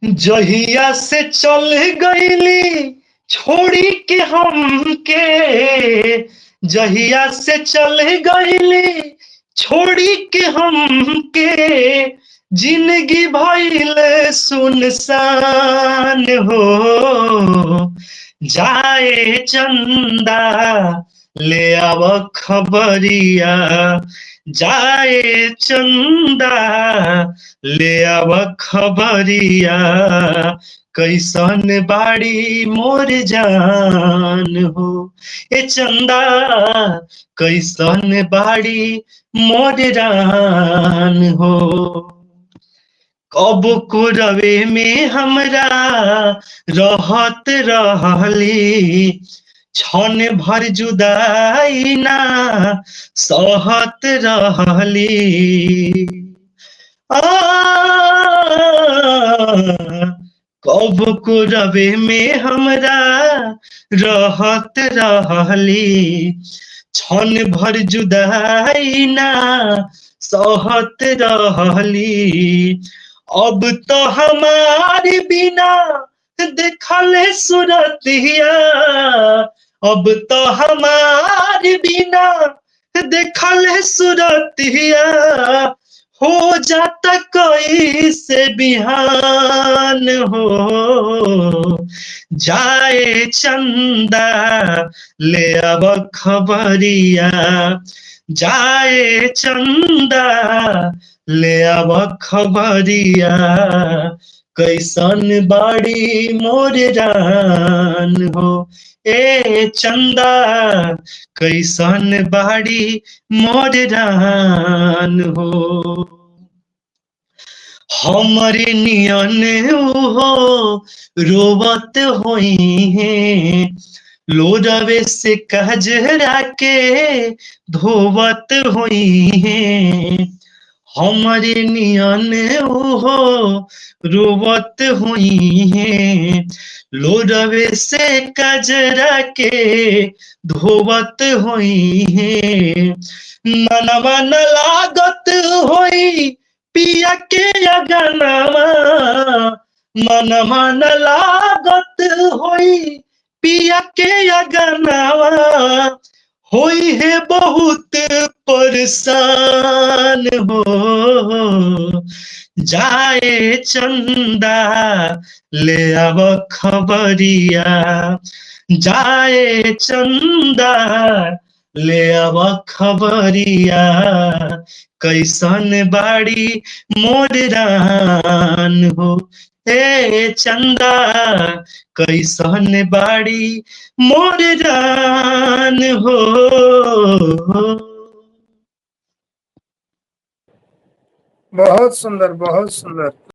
जहिया से चल गईली छोड़ी के हमके, जहिया से चल गईली छोड़ी के हमके, जिंदगी भइल सुनसान हो। जाए चंदा ले आव खबरिया, जाए चंदा ले आव खबरिया, कैसन बाड़ी मोर जान हो। ए चंदा कैसन बाड़ी मोर जान हो। कब को रवे में हमरा रहत रहली, क्षण भर जुदाई ना सहत रहली। आ कब को रवे में हमरा रहत रहली, क्षण भर जुदाई ना सहत रहली। अब तो हमारे बिना देखल सूरतिया, अब तो हमारे बिना देखल सूरतिया, हो जाता कोई से बिहान हो। जाए चंदा ले अब खबरिया, जाए चंदा ले अब खबरिया, कैसन बाड़ी मोर जान हो। ए चंदा कैसन बाड़ी मोर जान हो। हमरे नियन हो रोवत होई है, लोरवे से कहजरा के धोवत होई है। हमारे नियन हो रोवत हुई है, लोरवे से कजरा के धोवत हुई है। मनवा न लागत होई पिया के अगनावा, मनवा न लागत होई पिया के अगनावा, होई है बहुत परेशान हो। जाए चंदा ले अब खबरिया, जाए चंदा ले अब खबरिया, कैसन बाड़ी मोर रान हो। ए चंदा कैसन बाड़ी मोर जान हो। बहुत सुंदर, बहुत सुंदर।